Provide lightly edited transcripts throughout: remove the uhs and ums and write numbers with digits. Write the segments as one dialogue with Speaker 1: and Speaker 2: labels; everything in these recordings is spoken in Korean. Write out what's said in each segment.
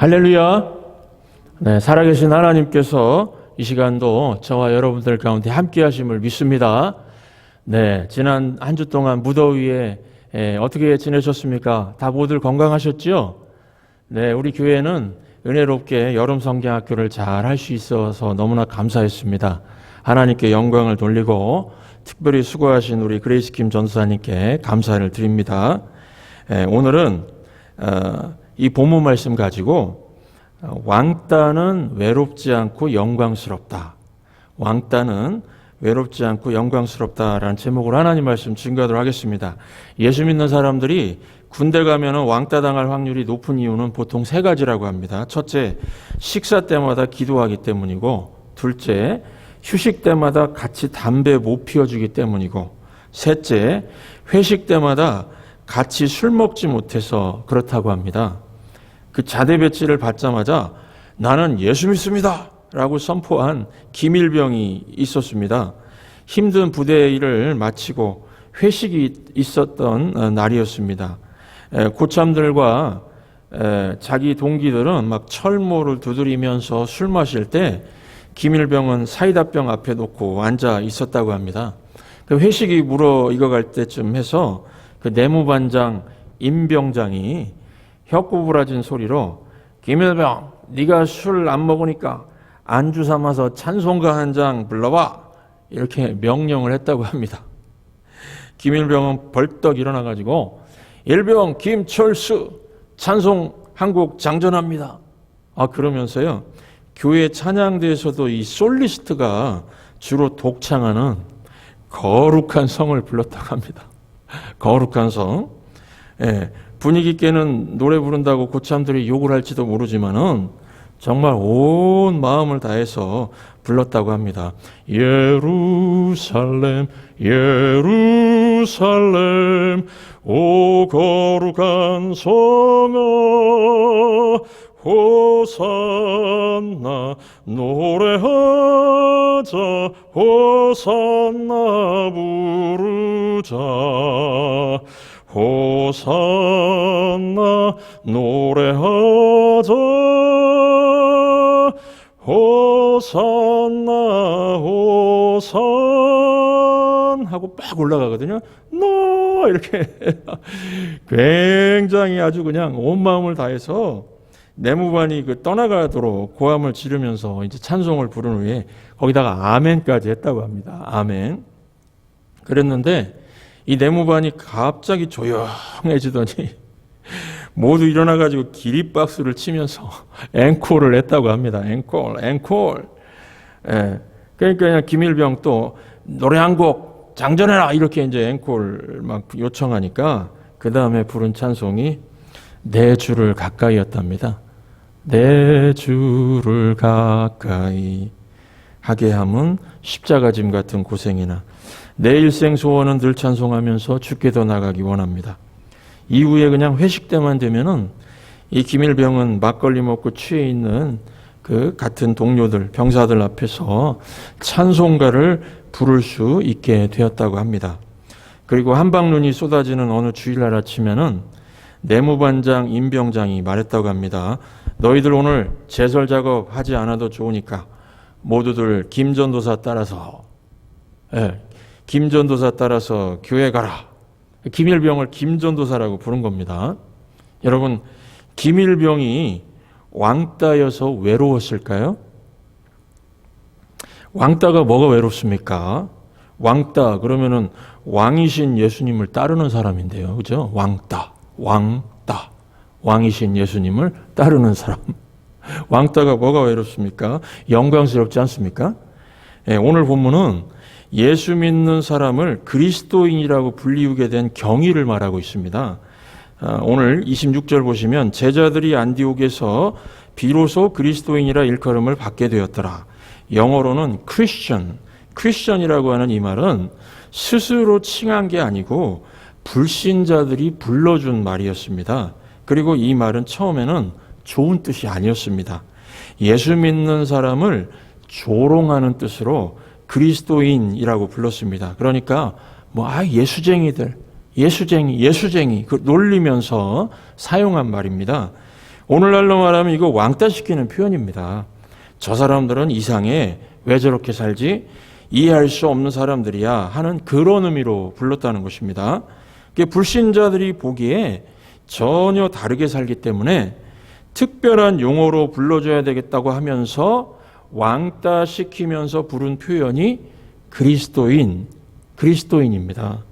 Speaker 1: 할렐루야. 네, 살아계신 하나님께서 이 시간도 저와 여러분들 가운데 함께 하심을 믿습니다. 네, 지난 한 주 동안 무더위에 어떻게 지내셨습니까? 다 모두 건강하셨죠? 네, 우리 교회는 은혜롭게 여름 성경학교를 잘 할 수 있어서 너무나 감사했습니다. 하나님께 영광을 돌리고 특별히 수고하신 우리 그레이스킴 전사님께 감사를 드립니다. 오늘은 이 본문 말씀 가지고 왕따는 외롭지 않고 영광스럽다. 왕따는 외롭지 않고 영광스럽다라는 제목으로 하나님 말씀 증거하도록 하겠습니다. 예수 믿는 사람들이 군대 가면 왕따 당할 확률이 높은 이유는 보통 세 가지라고 합니다. 첫째, 식사 때마다 기도하기 때문이고, 둘째, 휴식 때마다 같이 담배 못 피워주기 때문이고, 셋째, 회식 때마다 같이 술 먹지 못해서 그렇다고 합니다. 그 자대 배치를 받자마자 나는 예수 믿습니다 라고 선포한 김일병이 있었습니다. 힘든 부대 일을 마치고 회식이 있었던 날이었습니다. 고참들과 자기 동기들은 막 철모를 두드리면서 술 마실 때 김일병은 사이다병 앞에 놓고 앉아 있었다고 합니다. 그 회식이 무르익어갈 때쯤 해서 그 내무반장 임병장이 혀꼬부라진 소리로 김일병, 네가 술 안 먹으니까 안주 삼아서 찬송가 한 장 불러봐, 이렇게 명령을 했다고 합니다. 김일병은 벌떡 일어나가지고 일병 김철수 찬송 한 곡 장전합니다. 그러면서요, 교회 찬양대에서도 이 솔리스트가 주로 독창하는 거룩한 성을 불렀다고 합니다. 거룩한 성. 분위기 있게는 노래 부른다고 고참들이 욕을 할지도 모르지만은 정말 온 마음을 다해서 불렀다고 합니다. 예루살렘 예루살렘 오 거룩한 성아 호산나 노래하자 호산나 부르자 호산나 노래하자 호산나 호산 하고 막 올라가거든요. 너 이렇게 굉장히 아주 그냥 온 마음을 다해서 내무반이 떠나가도록 고함을 지르면서 이제 찬송을 부른 후에 거기다가 아멘까지 했다고 합니다. 아멘. 그랬는데 이 내무반이 갑자기 조용해지더니 모두 일어나가지고 기립박수를 치면서 앵콜을 했다고 합니다. 앵콜. 그러니까 그냥 김일병 또 노래 한 곡 장전해라 이렇게 이제 앵콜 막 요청하니까 그 다음에 부른 찬송이 내 주를 가까이였답니다. 내 주를 가까이 하게 함은 십자가짐 같은 고생이나 내 일생 소원은 늘 찬송하면서 주께 더 나가기 원합니다. 이후에 그냥 회식 때만 되면은 이 김일병은 막걸리 먹고 취해 있는 그 같은 동료들, 병사들 앞에서 찬송가를 부를 수 있게 되었다고 합니다. 그리고 한방눈이 쏟아지는 어느 주일날 아침에는 내무반장 임병장이 말했다고 합니다. 너희들 오늘 제설 작업 하지 않아도 좋으니까 모두들 김전도사 따라서 김전도사 따라서 교회 가라. 김일병을 김전도사라고 부른 겁니다. 여러분, 김일병이 왕따여서 외로웠을까요? 왕따가 뭐가 외롭습니까? 왕따 그러면은 왕이신 예수님을 따르는 사람인데요. 그죠? 왕따. 왕이신 예수님을 따르는 사람. 왕따가 뭐가 외롭습니까? 영광스럽지 않습니까? 오늘 본문은 예수 믿는 사람을 그리스도인이라고 불리우게 된 경위를 말하고 있습니다. 오늘 26절 보시면 제자들이 안디옥에서 비로소 그리스도인이라 일컬음을 받게 되었더라. 영어로는 크리스천이라고 하는 이 말은 스스로 칭한 게 아니고 불신자들이 불러준 말이었습니다. 그리고 이 말은 처음에는 좋은 뜻이 아니었습니다. 예수 믿는 사람을 조롱하는 뜻으로 그리스도인이라고 불렀습니다. 그러니까 예수쟁이들, 예수쟁이 놀리면서 사용한 말입니다. 오늘날로 말하면 이거 왕따시키는 표현입니다. 저 사람들은 이상해. 왜 저렇게 살지? 이해할 수 없는 사람들이야 하는 그런 의미로 불렀다는 것입니다. 불신자들이 보기에 전혀 다르게 살기 때문에 특별한 용어로 불러줘야 되겠다고 하면서 왕따시키면서 부른 표현이 그리스도인입니다.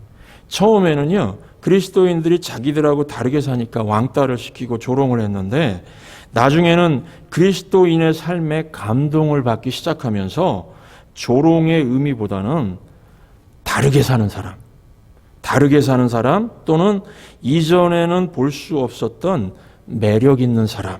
Speaker 1: 처음에는요, 그리스도인들이 자기들하고 다르게 사니까 왕따를 시키고 조롱을 했는데 나중에는 그리스도인의 삶에 감동을 받기 시작하면서 조롱의 의미보다는 다르게 사는 사람 또는 이전에는 볼 수 없었던 매력 있는 사람,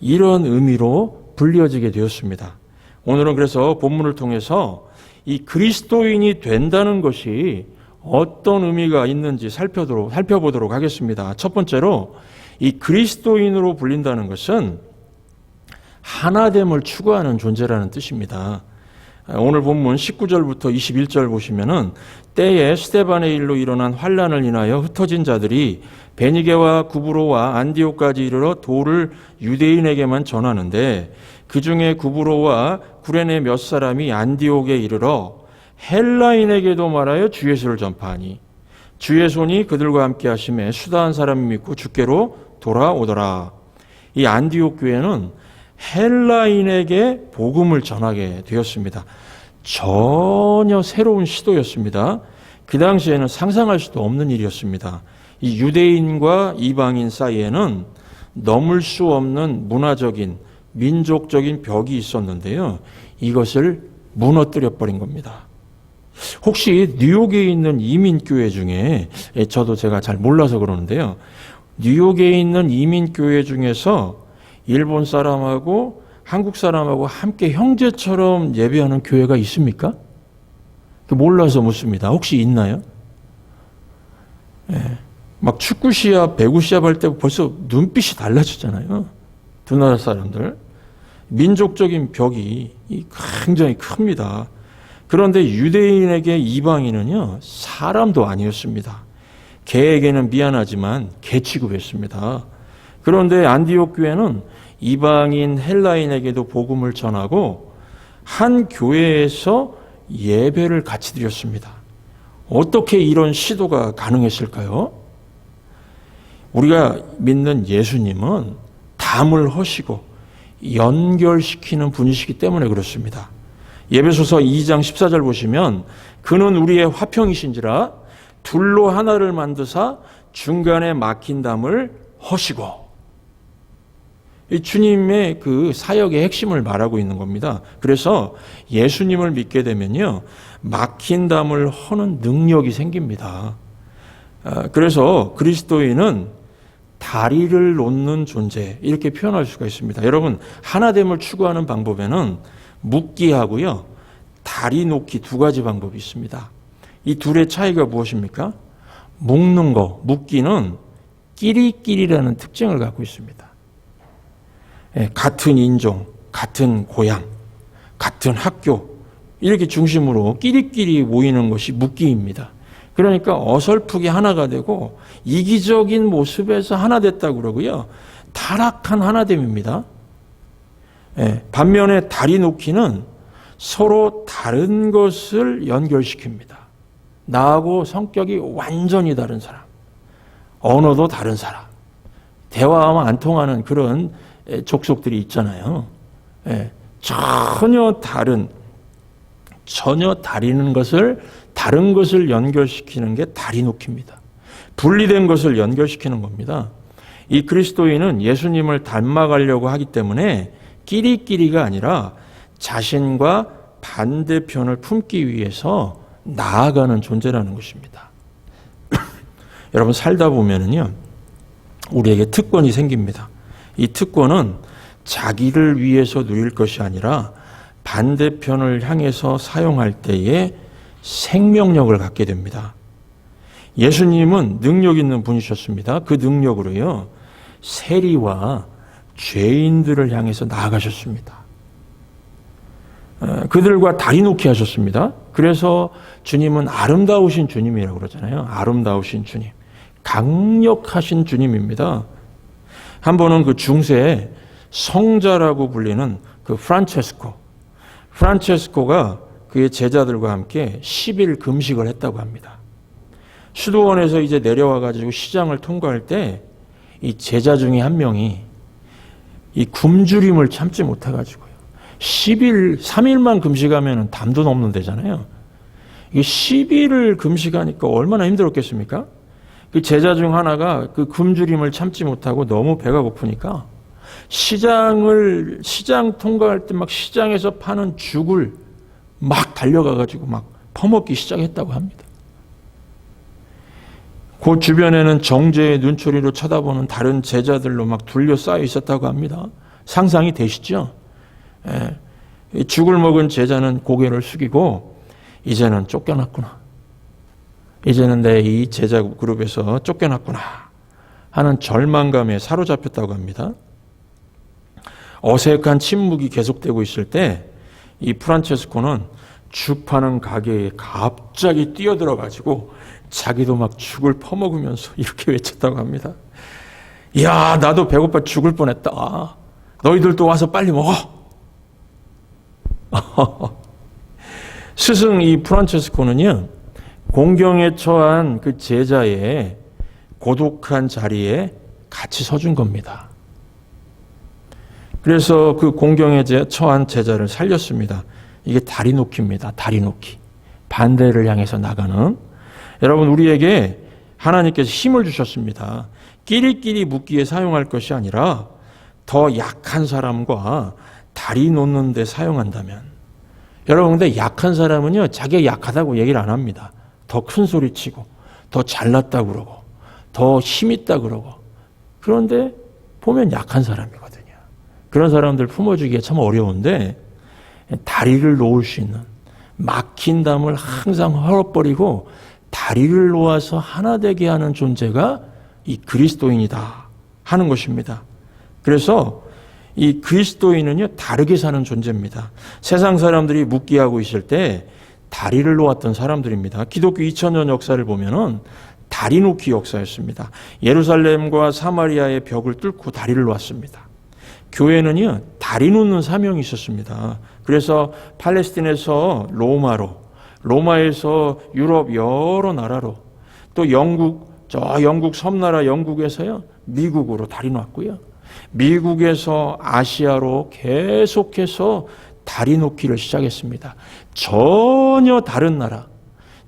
Speaker 1: 이런 의미로 불려지게 되었습니다. 오늘은 그래서 본문을 통해서 이 그리스도인이 된다는 것이 어떤 의미가 있는지 살펴보도록 하겠습니다. 첫 번째로 이 그리스도인으로 불린다는 것은 하나됨을 추구하는 존재라는 뜻입니다. 오늘 본문 19절부터 21절 보시면은 때에 스데반의 일로 일어난 환란을 인하여 흩어진 자들이 베니게와 구브로와 안디옥까지 이르러 도를 유대인에게만 전하는데 그 중에 구브로와 구레네 몇 사람이 안디옥에 이르러 헬라인에게도 말하여 주 예수를 전파하니 주의 손이 그들과 함께 하심에 수다한 사람이 믿고 주께로 돌아오더라. 이 안디옥 교회는 헬라인에게 복음을 전하게 되었습니다. 전혀 새로운 시도였습니다. 그 당시에는 상상할 수도 없는 일이었습니다. 이 유대인과 이방인 사이에는 넘을 수 없는 문화적인, 민족적인 벽이 있었는데요. 이것을 무너뜨려 버린 겁니다. 혹시 뉴욕에 있는 이민교회 중에, 저도 제가 잘 몰라서 그러는데요. 뉴욕에 있는 이민교회 중에서 일본 사람하고 한국 사람하고 함께 형제처럼 예배하는 교회가 있습니까? 몰라서 묻습니다. 혹시 있나요? 막 축구 시합, 배구 시합 할 때 벌써 눈빛이 달라지잖아요. 두 나라 사람들. 민족적인 벽이 굉장히 큽니다. 그런데 유대인에게 이방인은요, 사람도 아니었습니다. 개에게는 미안하지만 개 취급했습니다. 그런데 안디옥 교회는 이방인 헬라인에게도 복음을 전하고 한 교회에서 예배를 같이 드렸습니다. 어떻게 이런 시도가 가능했을까요? 우리가 믿는 예수님은 담을 허시고 연결시키는 분이시기 때문에 그렇습니다. 예배소서 2장 14절 보시면 그는 우리의 화평이신지라 둘로 하나를 만드사 중간에 막힌 담을 허시고, 이 주님의 그 사역의 핵심을 말하고 있는 겁니다. 그래서 예수님을 믿게 되면요, 막힌 담을 허는 능력이 생깁니다. 그래서 그리스도인은 다리를 놓는 존재, 이렇게 표현할 수가 있습니다. 여러분, 하나됨을 추구하는 방법에는 묶기하고요, 다리 놓기 두 가지 방법이 있습니다. 이 둘의 차이가 무엇입니까? 묶는 거, 묶기는 끼리끼리라는 특징을 갖고 있습니다. 같은 인종, 같은 고향, 같은 학교, 이렇게 중심으로 끼리끼리 모이는 것이 묶기입니다. 그러니까 어설프게 하나가 되고 이기적인 모습에서 하나 됐다고 그러고요. 타락한 하나됨입니다. 반면에 다리 놓기는 서로 다른 것을 연결시킵니다. 나하고 성격이 완전히 다른 사람, 언어도 다른 사람, 대화하면 안 통하는 그런 족속들이 있잖아요. 전혀 다른 것을 연결시키는 게 다리 놓기입니다. 분리된 것을 연결시키는 겁니다. 이 그리스도인은 예수님을 닮아가려고 하기 때문에 끼리끼리가 아니라 자신과 반대편을 품기 위해서 나아가는 존재라는 것입니다. 여러분, 살다 보면은요, 우리에게 특권이 생깁니다. 이 특권은 자기를 위해서 누릴 것이 아니라 반대편을 향해서 사용할 때에 생명력을 갖게 됩니다. 예수님은 능력 있는 분이셨습니다. 그 능력으로요, 세리와 죄인들을 향해서 나아가셨습니다. 그들과 다리 놓기 하셨습니다. 그래서 주님은 아름다우신 주님이라고 그러잖아요. 아름다우신 주님, 강력하신 주님입니다. 한 번은 그 중세 성자라고 불리는 그 프란체스코가 그의 제자들과 함께 10일 금식을 했다고 합니다. 수도원에서 이제 내려와 가지고 시장을 통과할 때 이 제자 중에 한 명이 이 굶주림을 참지 못해 가지고요. 3일만 금식하면 담도 넘는 데잖아요. 이게 10일을 금식하니까 얼마나 힘들었겠습니까? 그 제자 중 하나가 그 굶주림을 참지 못하고 너무 배가 고프니까 시장 통과할 때 막 시장에서 파는 죽을 막 달려가 가지고 막 퍼먹기 시작했다고 합니다. 그 주변에는 정죄의 눈초리로 쳐다보는 다른 제자들로 막 둘러싸여 있었다고 합니다. 상상이 되시죠? 예. 죽을 먹은 제자는 고개를 숙이고 이제는 쫓겨났구나. 이제는 내 이 제자 그룹에서 쫓겨났구나 하는 절망감에 사로잡혔다고 합니다. 어색한 침묵이 계속되고 있을 때 이 프란체스코는 죽 파는 가게에 갑자기 뛰어들어가지고 자기도 막 죽을 퍼먹으면서 이렇게 외쳤다고 합니다. 야, 나도 배고파 죽을 뻔했다. 너희들도 와서 빨리 먹어. 스승 이 프란체스코는요, 공경에 처한 그 제자의 고독한 자리에 같이 서준 겁니다. 그래서 그 공경에 처한 제자를 살렸습니다. 이게 다리 놓기입니다. 다리 놓기. 반대를 향해서 나가는. 여러분, 우리에게 하나님께서 힘을 주셨습니다. 끼리끼리 묶기에 사용할 것이 아니라 더 약한 사람과 다리 놓는 데 사용한다면, 여러분, 근데 약한 사람은요, 자기가 약하다고 얘기를 안 합니다. 더 큰 소리 치고, 더 잘났다고 그러고, 더 힘있다 그러고. 그런데 보면 약한 사람이거든요. 그런 사람들 품어주기가 참 어려운데, 다리를 놓을 수 있는, 막힌 담을 항상 헐어버리고 다리를 놓아서 하나 되게 하는 존재가 이 그리스도인이다 하는 것입니다. 그래서 이 그리스도인은요, 다르게 사는 존재입니다. 세상 사람들이 묵기하고 있을 때 다리를 놓았던 사람들입니다. 기독교 2000년 역사를 보면은 다리 놓기 역사였습니다. 예루살렘과 사마리아의 벽을 뚫고 다리를 놓았습니다. 교회는요, 다리 놓는 사명이 있었습니다. 그래서 팔레스틴에서 로마로, 로마에서 유럽 여러 나라로, 또 영국 섬나라 영국에서요, 미국으로 다리 놨고요. 미국에서 아시아로 계속해서 다리 놓기를 시작했습니다. 전혀 다른 나라,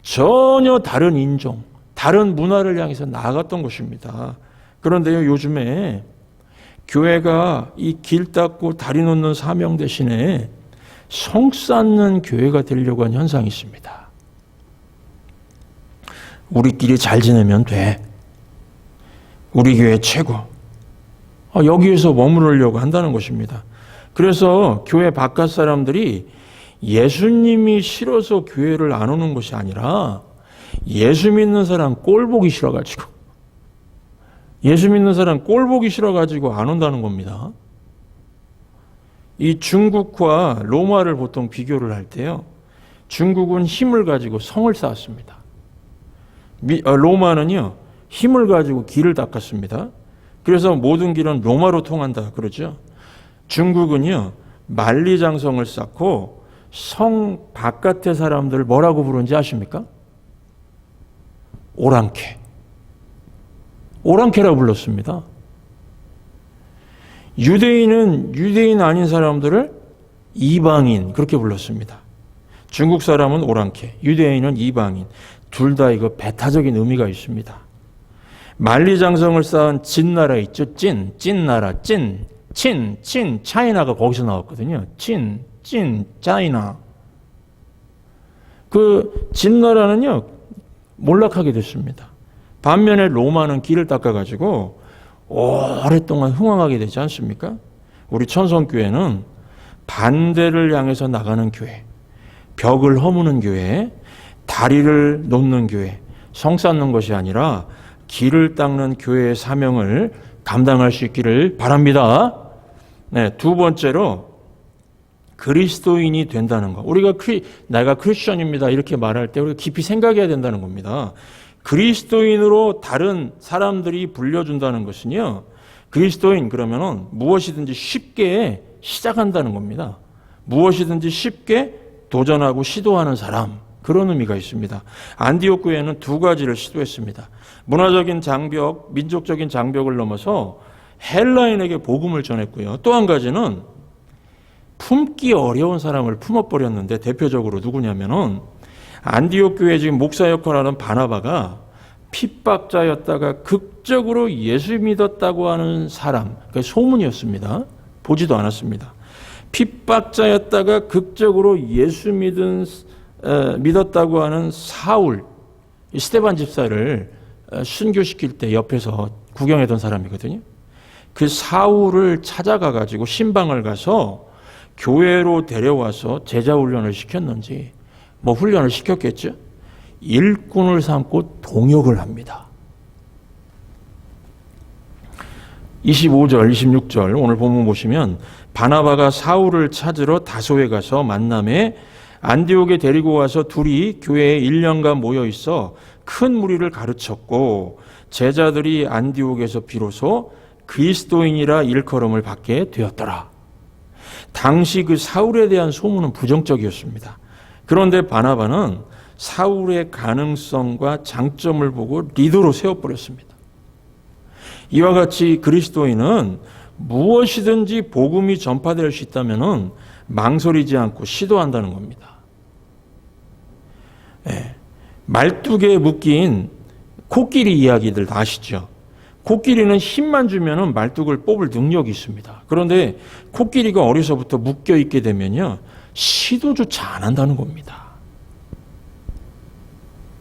Speaker 1: 전혀 다른 인종, 다른 문화를 향해서 나아갔던 것입니다. 그런데요, 요즘에 교회가 이 길 닦고 다리 놓는 사명 대신에 성 쌓는 교회가 되려고 하는 현상이 있습니다. 우리끼리 잘 지내면 돼. 우리 교회 최고. 여기에서 머무르려고 한다는 것입니다. 그래서 교회 바깥 사람들이 예수님이 싫어서 교회를 안 오는 것이 아니라 예수 믿는 사람 꼴 보기 싫어가지고, 예수 믿는 사람 꼴 보기 싫어가지고 안 온다는 겁니다. 이 중국과 로마를 보통 비교를 할 때요, 중국은 힘을 가지고 성을 쌓았습니다. 로마는요, 힘을 가지고 길을 닦았습니다. 그래서 모든 길은 로마로 통한다 그러죠. 중국은요, 만리장성을 쌓고 성 바깥의 사람들을 뭐라고 부르는지 아십니까? 오랑캐라고 불렀습니다. 유대인은 유대인 아닌 사람들을 이방인 그렇게 불렀습니다. 중국 사람은 오랑캐, 유대인은 이방인. 둘 다 이거 배타적인 의미가 있습니다. 만리장성을 쌓은 진나라 있죠? 찐나라, 차이나가 거기서 나왔거든요. 차이나. 그 진나라는요, 몰락하게 됐습니다. 반면에 로마는 길을 닦아가지고 오랫동안 흥왕하게 되지 않습니까? 우리 천성교회는 반대를 향해서 나가는 교회, 벽을 허무는 교회, 다리를 놓는 교회, 성 쌓는 것이 아니라 길을 닦는 교회의 사명을 감당할 수 있기를 바랍니다. 네, 두 번째로 그리스도인이 된다는 것. 우리가 내가 크리스천입니다 이렇게 말할 때 우리가 깊이 생각해야 된다는 겁니다. 그리스도인으로 다른 사람들이 불려준다는 것은요, 그리스도인 그러면은 무엇이든지 쉽게 시작한다는 겁니다. 무엇이든지 쉽게 도전하고 시도하는 사람, 그런 의미가 있습니다. 안디옥 교회는 두 가지를 시도했습니다. 문화적인 장벽, 민족적인 장벽을 넘어서 헬라인에게 복음을 전했고요. 또 한 가지는 품기 어려운 사람을 품어버렸는데, 대표적으로 누구냐면은 안디옥 교회 지금 목사 역할을 하는 바나바가 핍박자였다가 극적으로 예수 믿었다고 하는 사람, 그게 소문이었습니다. 보지도 않았습니다. 핍박자였다가 극적으로 예수 믿었다고 하는 사울, 스데반 집사를 순교시킬 때 옆에서 구경했던 사람이거든요. 그 사울을 찾아가가지고 신방을 가서 교회로 데려와서 제자 훈련을 시켰는지, 뭐 훈련을 시켰겠죠. 일꾼을 삼고 동역을 합니다. 25절, 26절 오늘 본문 보시면 바나바가 사울을 찾으러 다소에 가서 만남에 안디옥에 데리고 와서 둘이 교회에 1년간 모여 있어 큰 무리를 가르쳤고, 제자들이 안디옥에서 비로소 그리스도인이라 일컬음을 받게 되었더라. 당시 그 사울에 대한 소문은 부정적이었습니다. 그런데 바나바는 사울의 가능성과 장점을 보고 리더로 세워버렸습니다. 이와 같이 그리스도인은 무엇이든지 복음이 전파될 수 있다면 망설이지 않고 시도한다는 겁니다. 말뚝에 묶인 코끼리 이야기들 다 아시죠? 코끼리는 힘만 주면 말뚝을 뽑을 능력이 있습니다. 그런데 코끼리가 어려서부터 묶여 있게 되면요, 시도조차 안 한다는 겁니다.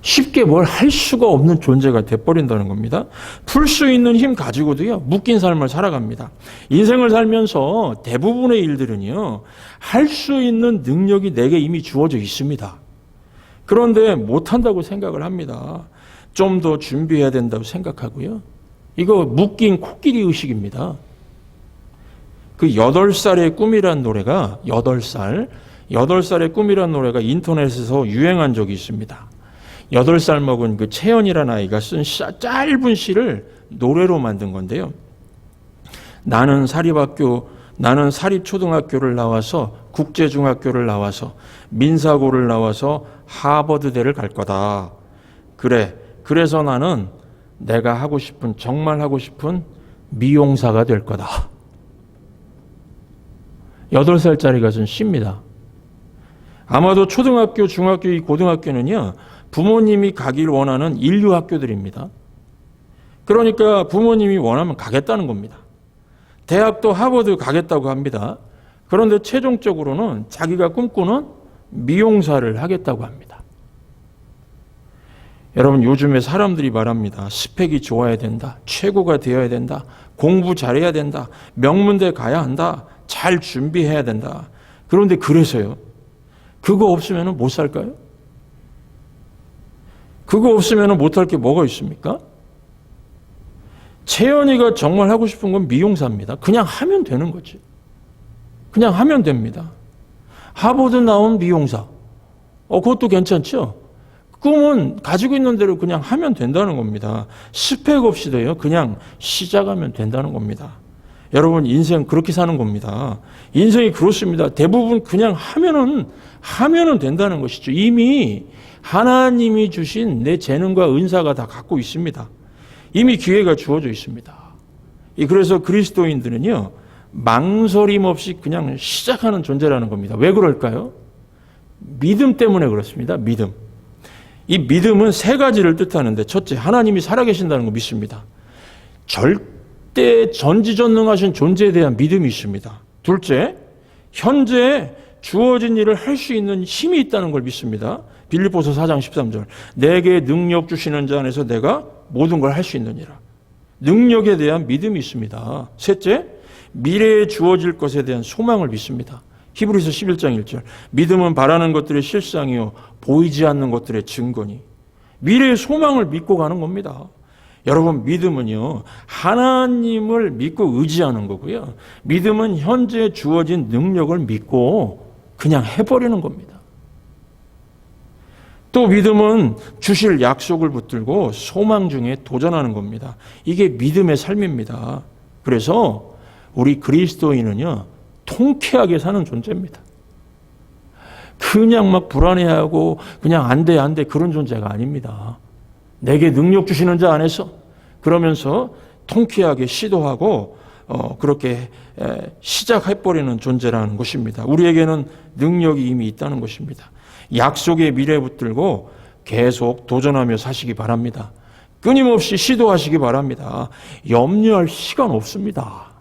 Speaker 1: 쉽게 뭘 할 수가 없는 존재가 돼버린다는 겁니다. 풀 수 있는 힘 가지고도요, 묶인 삶을 살아갑니다. 인생을 살면서 대부분의 일들은요, 할 수 있는 능력이 내게 이미 주어져 있습니다. 그런데 못한다고 생각을 합니다. 좀 더 준비해야 된다고 생각하고요. 이거 묶인 코끼리 의식입니다. 그 8살의 꿈이란 노래가, 8살의 꿈이란 노래가 인터넷에서 유행한 적이 있습니다. 8살 먹은 그 채연이라는 아이가 쓴 짧은 시를 노래로 만든 건데요. 나는 사립초등학교를 나와서 국제중학교를 나와서 민사고를 나와서 하버드대를 갈 거다. 그래서 나는 내가 정말 하고 싶은 미용사가 될 거다. 8살짜리가 쓴 시입니다. 아마도 초등학교, 중학교, 이 고등학교는요, 부모님이 가길 원하는 인류 학교들입니다. 그러니까 부모님이 원하면 가겠다는 겁니다. 대학도 하버드 가겠다고 합니다. 그런데 최종적으로는 자기가 꿈꾸는 미용사를 하겠다고 합니다. 여러분, 요즘에 사람들이 말합니다. 스펙이 좋아야 된다. 최고가 되어야 된다. 공부 잘해야 된다. 명문대 가야 한다. 잘 준비해야 된다. 그런데 그래서요, 그거 없으면 못 살까요? 그거 없으면 못할 게 뭐가 있습니까? 채연이가 정말 하고 싶은 건 미용사입니다. 그냥 하면 되는 거지. 그냥 하면 됩니다. 하버드 나온 미용사. 그것도 괜찮죠? 꿈은 가지고 있는 대로 그냥 하면 된다는 겁니다. 스펙 없이도요, 그냥 시작하면 된다는 겁니다. 여러분, 인생 그렇게 사는 겁니다. 인생이 그렇습니다. 대부분 그냥 하면은 된다는 것이죠. 이미 하나님이 주신 내 재능과 은사가 다 갖고 있습니다. 이미 기회가 주어져 있습니다. 그래서 그리스도인들은요, 망설임 없이 그냥 시작하는 존재라는 겁니다. 왜 그럴까요? 믿음 때문에 그렇습니다. 믿음. 이 믿음은 세 가지를 뜻하는데, 첫째, 하나님이 살아계신다는 거 믿습니다. 절대 전지전능하신 존재에 대한 믿음이 있습니다. 둘째, 현재 주어진 일을 할 수 있는 힘이 있다는 걸 믿습니다. 빌립보서 4장 13절. 내게 능력 주시는 자 안에서 내가 모든 걸 할 수 있느니라. 능력에 대한 믿음이 있습니다. 셋째, 미래에 주어질 것에 대한 소망을 믿습니다. 히브리서 11장 1절. 믿음은 바라는 것들의 실상이요 보이지 않는 것들의 증거니. 미래의 소망을 믿고 가는 겁니다. 여러분, 믿음은요, 하나님을 믿고 의지하는 거고요. 믿음은 현재 주어진 능력을 믿고 그냥 해버리는 겁니다. 또 믿음은 주실 약속을 붙들고 소망 중에 도전하는 겁니다. 이게 믿음의 삶입니다. 그래서 우리 그리스도인은요, 통쾌하게 사는 존재입니다. 그냥 막 불안해하고 그냥 안 돼 그런 존재가 아닙니다. 내게 능력 주시는 자 안에서 그러면서 통쾌하게 시도하고 그렇게 시작해버리는 존재라는 것입니다. 우리에게는 능력이 이미 있다는 것입니다. 약속의 미래 붙들고 계속 도전하며 사시기 바랍니다. 끊임없이 시도하시기 바랍니다. 염려할 시간 없습니다.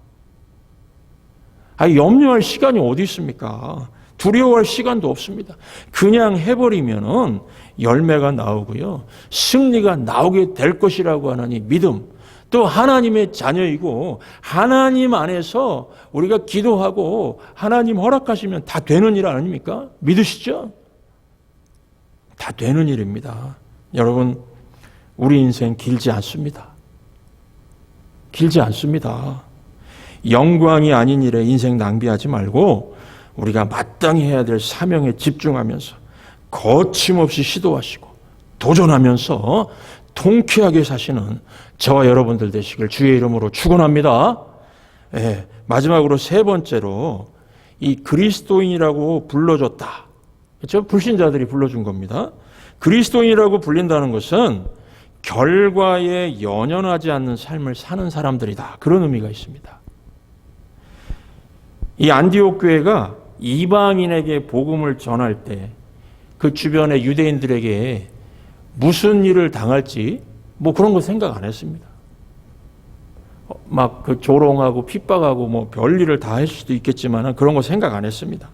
Speaker 1: 염려할 시간이 어디 있습니까? 두려워할 시간도 없습니다. 그냥 해버리면은 열매가 나오고요. 승리가 나오게 될 것이라고 하는 이 믿음, 또 하나님의 자녀이고 하나님 안에서 우리가 기도하고 하나님 허락하시면 다 되는 일 아닙니까? 믿으시죠? 다 되는 일입니다. 여러분, 우리 인생 길지 않습니다. 길지 않습니다. 영광이 아닌 일에 인생 낭비하지 말고 우리가 마땅히 해야 될 사명에 집중하면서 거침없이 시도하시고 도전하면서 통쾌하게 사시는 저와 여러분들 되시길 주의 이름으로 축원합니다. 마지막으로 세 번째로 이 그리스도인이라고 불러줬다. 그렇죠? 불신자들이 불러준 겁니다. 그리스도인이라고 불린다는 것은 결과에 연연하지 않는 삶을 사는 사람들이다. 그런 의미가 있습니다. 이 안디옥 교회가 이방인에게 복음을 전할 때 그 주변의 유대인들에게 무슨 일을 당할지 그런 거 생각 안 했습니다. 막 그 조롱하고 핍박하고 별일을 다 할 수도 있겠지만 그런 거 생각 안 했습니다.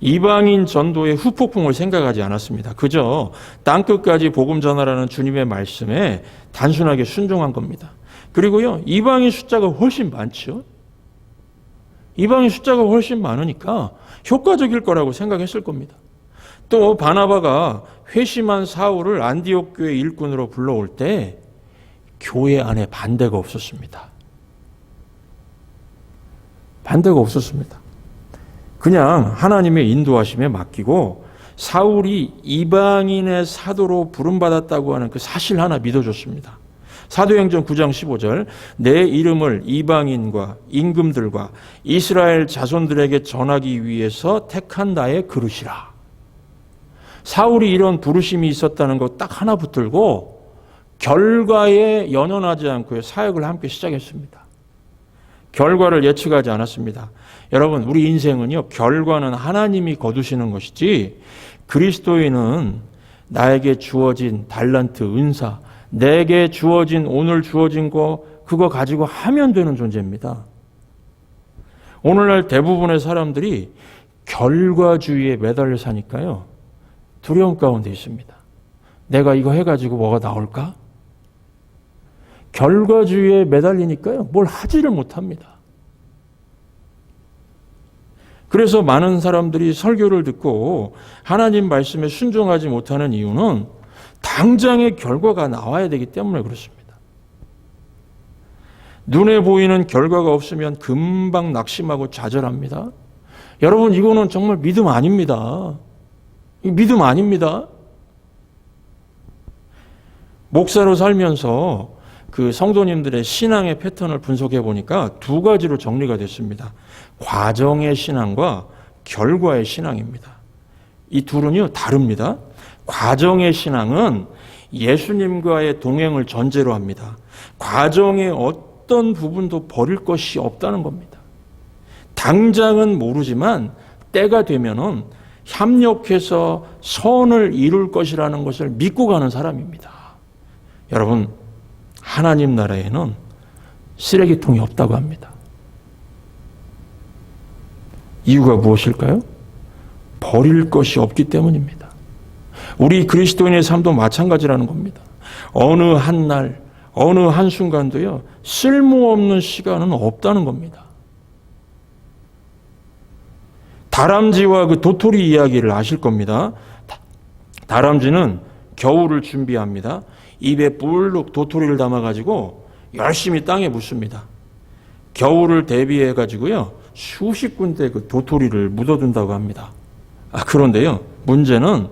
Speaker 1: 이방인 전도의 후폭풍을 생각하지 않았습니다. 그저 땅끝까지 복음 전하라는 주님의 말씀에 단순하게 순종한 겁니다. 그리고요, 이방인 숫자가 훨씬 많죠. 이방인 숫자가 훨씬 많으니까 효과적일 거라고 생각했을 겁니다. 또 바나바가 회심한 사울을 안디옥 교회 일꾼으로 불러올 때 교회 안에 반대가 없었습니다. 반대가 없었습니다. 그냥 하나님의 인도하심에 맡기고 사울이 이방인의 사도로 부름받았다고 하는 그 사실 하나 믿어줬습니다. 사도행전 9장 15절, 내 이름을 이방인과 임금들과 이스라엘 자손들에게 전하기 위해서 택한 나의 그릇이라. 사울이 이런 부르심이 있었다는 것 딱 하나 붙들고 결과에 연연하지 않고 사역을 함께 시작했습니다. 결과를 예측하지 않았습니다. 여러분, 우리 인생은요, 결과는 하나님이 거두시는 것이지 그리스도인은 나에게 주어진 달란트, 은사, 내게 주어진 오늘 주어진 거 그거 가지고 하면 되는 존재입니다. 오늘날 대부분의 사람들이 결과주의에 매달려 사니까요, 두려움 가운데 있습니다. 내가 이거 해가지고 뭐가 나올까? 결과주의에 매달리니까요, 뭘 하지를 못합니다. 그래서 많은 사람들이 설교를 듣고 하나님 말씀에 순종하지 못하는 이유는 당장의 결과가 나와야 되기 때문에 그렇습니다. 눈에 보이는 결과가 없으면 금방 낙심하고 좌절합니다. 여러분, 이거는 정말 믿음 아닙니다. 믿음 아닙니다. 목사로 살면서 그 성도님들의 신앙의 패턴을 분석해 보니까 두 가지로 정리가 됐습니다. 과정의 신앙과 결과의 신앙입니다. 이 둘은요, 다릅니다. 과정의 신앙은 예수님과의 동행을 전제로 합니다. 과정의 어떤 부분도 버릴 것이 없다는 겁니다. 당장은 모르지만 때가 되면은 협력해서 선을 이룰 것이라는 것을 믿고 가는 사람입니다. 여러분, 하나님 나라에는 쓰레기통이 없다고 합니다. 이유가 무엇일까요? 버릴 것이 없기 때문입니다. 우리 그리스도인의 삶도 마찬가지라는 겁니다. 어느 한 날, 어느 한순간도요, 쓸모없는 시간은 없다는 겁니다. 다람쥐와 그 도토리 이야기를 아실 겁니다. 다람쥐는 겨울을 준비합니다. 입에 불룩 도토리를 담아가지고 열심히 땅에 묻습니다. 겨울을 대비해가지고요, 수십 군데 그 도토리를 묻어둔다고 합니다. 그런데요, 문제는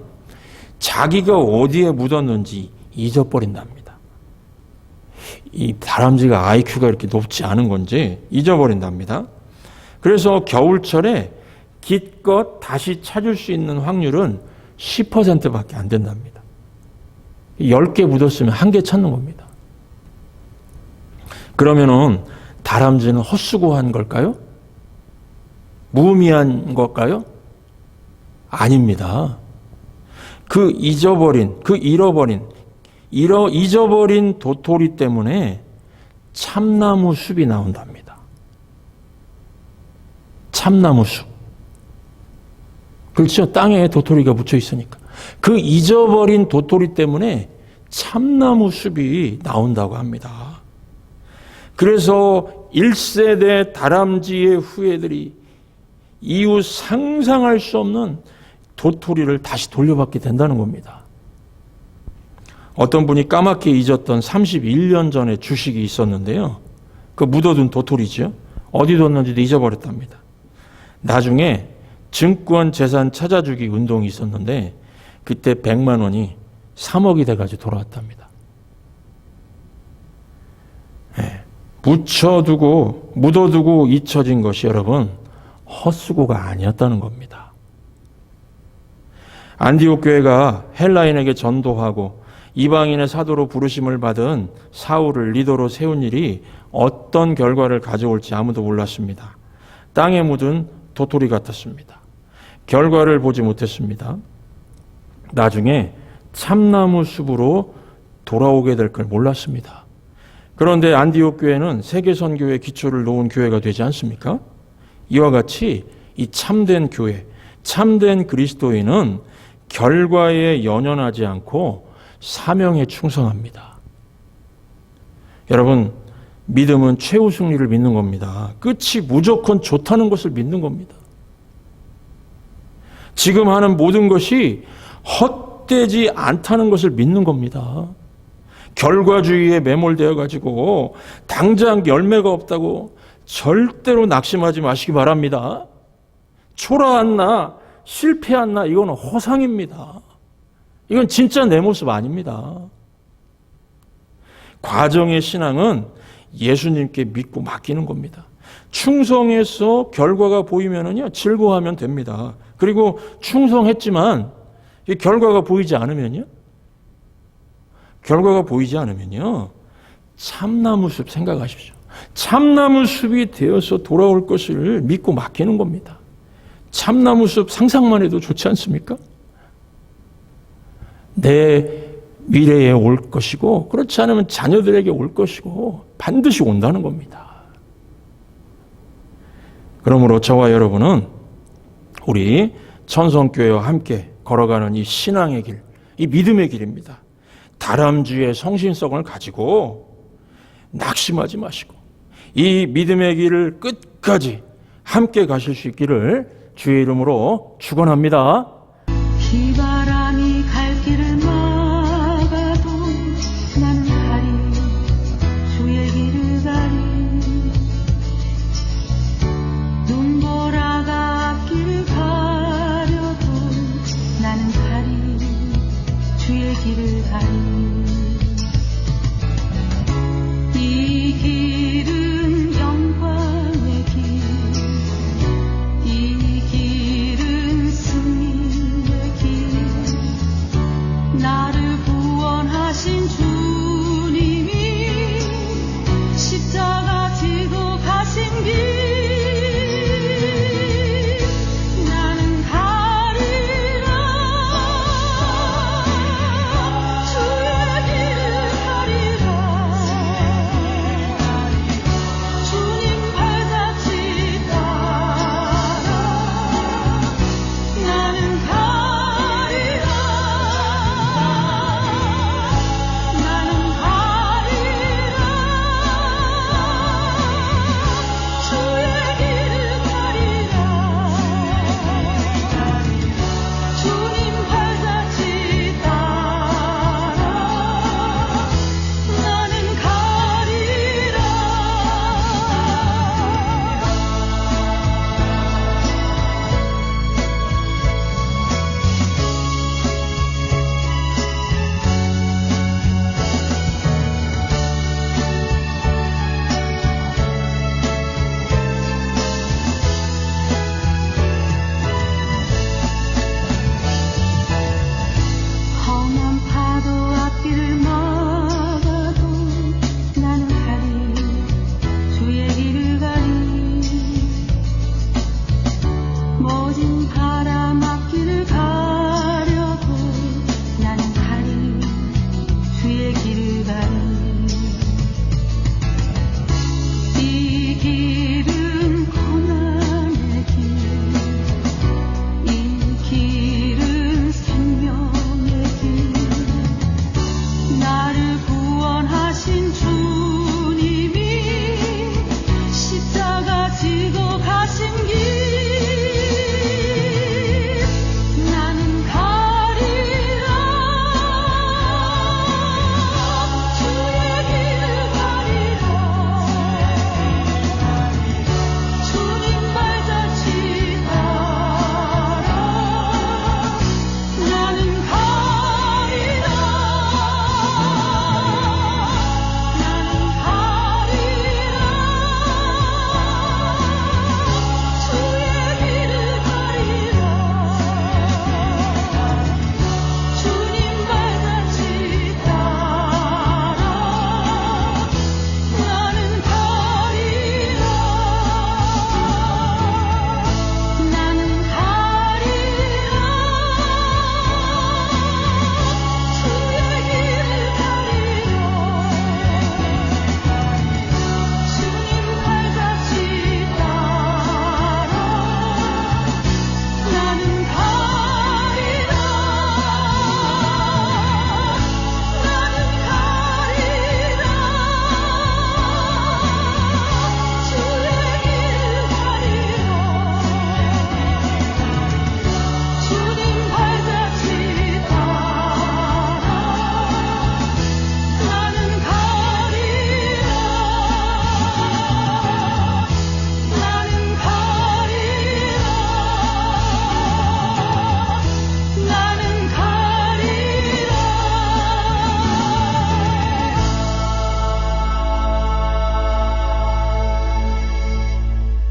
Speaker 1: 자기가 어디에 묻었는지 잊어버린답니다. 이 다람쥐가 IQ가 이렇게 높지 않은 건지 잊어버린답니다. 그래서 겨울철에 기껏 다시 찾을 수 있는 확률은 10%밖에 안 된답니다. 10개 묻었으면 1개 찾는 겁니다. 그러면은 다람쥐는 헛수고한 걸까요? 무의미한 걸까요? 아닙니다. 그 잊어버린 도토리 때문에 참나무 숲이 나온답니다. 참나무 숲. 그렇죠? 땅에 도토리가 묻혀 있으니까. 그 잊어버린 도토리 때문에 참나무 숲이 나온다고 합니다. 그래서 1세대 다람쥐의 후예들이 이후 상상할 수 없는 도토리를 다시 돌려받게 된다는 겁니다. 어떤 분이 까맣게 잊었던 31년 전에 주식이 있었는데요. 그 묻어둔 도토리죠. 어디 뒀는지도 잊어버렸답니다. 나중에 증권 재산 찾아주기 운동이 있었는데 그때 100만 원이 3억이 돼가지고 돌아왔답니다. 네. 묻어두고 잊혀진 것이 여러분 헛수고가 아니었다는 겁니다. 안디옥 교회가 헬라인에게 전도하고 이방인의 사도로 부르심을 받은 사울을 리더로 세운 일이 어떤 결과를 가져올지 아무도 몰랐습니다. 땅에 묻은 도토리 같았습니다. 결과를 보지 못했습니다. 나중에 참나무 숲으로 돌아오게 될 걸 몰랐습니다. 그런데 안디옥 교회는 세계 선교의 기초를 놓은 교회가 되지 않습니까? 이와 같이 이 참된 교회, 참된 그리스도인은 결과에 연연하지 않고 사명에 충성합니다. 여러분, 믿음은 최후 승리를 믿는 겁니다. 끝이 무조건 좋다는 것을 믿는 겁니다. 지금 하는 모든 것이 헛되지 않다는 것을 믿는 겁니다. 결과주의에 매몰되어 가지고 당장 열매가 없다고 절대로 낙심하지 마시기 바랍니다. 초라했나 실패했나 이건 허상입니다. 이건 진짜 내 모습 아닙니다. 과정의 신앙은 예수님께 믿고 맡기는 겁니다. 충성해서 결과가 보이면은요 즐거워하면 됩니다. 그리고 충성했지만 결과가 보이지 않으면요 참나무 숲 생각하십시오. 참나무 숲이 되어서 돌아올 것을 믿고 맡기는 겁니다. 참나무 숲 상상만 해도 좋지 않습니까? 내 미래에 올 것이고 그렇지 않으면 자녀들에게 올 것이고 반드시 온다는 겁니다. 그러므로 저와 여러분은 우리 천성교회와 함께 걸어가는 이 신앙의 길, 이 믿음의 길입니다. 다람쥐의 성신성을 가지고 낙심하지 마시고 이 믿음의 길을 끝까지 함께 가실 수 있기를 주의 이름으로 축원합니다.
Speaker 2: 비바람이 갈 길을 막아도 나는 가리 주의 길을 가리 눈보라가 앞길을 가려도 나는 가리 주의 길을 가리 이 길은 영광의 길 이 길은 승리의 길 나를 구원하신 주님이 십자가 지고 가신 길 나는 가리라 주의 가신 길